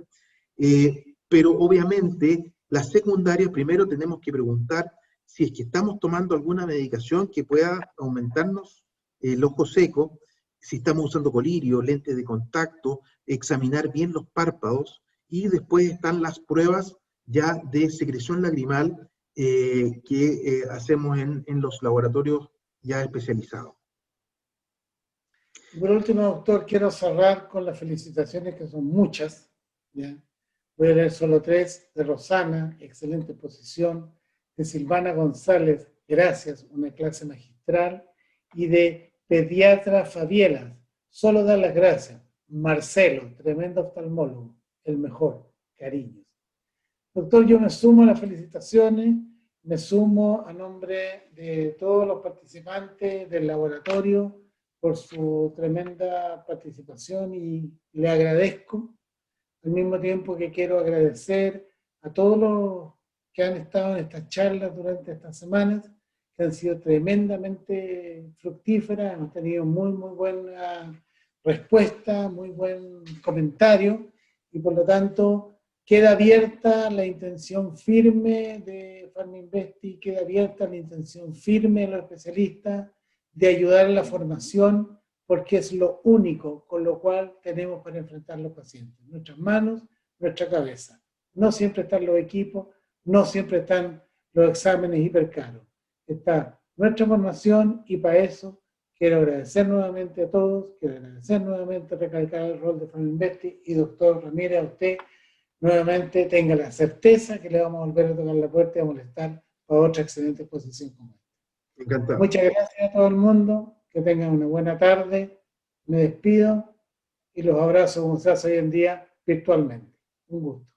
pero obviamente la secundaria, primero tenemos que preguntar si es que estamos tomando alguna medicación que pueda aumentarnos el ojo seco, si estamos usando colirio, lentes de contacto, examinar bien los párpados, y después están las pruebas ya de secreción lagrimal que hacemos en los laboratorios ya especializados. Por último, doctor, quiero cerrar con las felicitaciones, que son muchas, ¿ya? Voy a leer solo 3, de Rosana, excelente exposición, de Silvana González, gracias, una clase magistral, y de Pediatra Fabielas, solo dar las gracias, Marcelo, tremendo oftalmólogo, el mejor, cariños. Doctor, yo me sumo a las felicitaciones, me sumo a nombre de todos los participantes del laboratorio por su tremenda participación y le agradezco, al mismo tiempo que quiero agradecer a todos los que han estado en estas charlas durante estas semanas, que han sido tremendamente fructíferas, hemos tenido muy buena respuesta, muy buen comentario, y por lo tanto queda abierta la intención firme de PharmaInvesti, queda abierta la intención firme de los especialistas de ayudar en la formación, porque es lo único con lo cual tenemos para enfrentar a los pacientes. Nuestras manos, nuestra cabeza. No siempre están los equipos, no siempre están los exámenes hipercaros. Está nuestra formación, y para eso quiero agradecer nuevamente a todos, quiero agradecer nuevamente, recalcar el rol de PharmaInvesti, y doctor Ramírez, a usted, nuevamente tenga la certeza que le vamos a volver a tocar la puerta y a molestar para otra excelente exposición como esta. Encantado. Muchas gracias a todo el mundo, que tengan una buena tarde, me despido y los abrazo como se hace hoy en día virtualmente. Un gusto.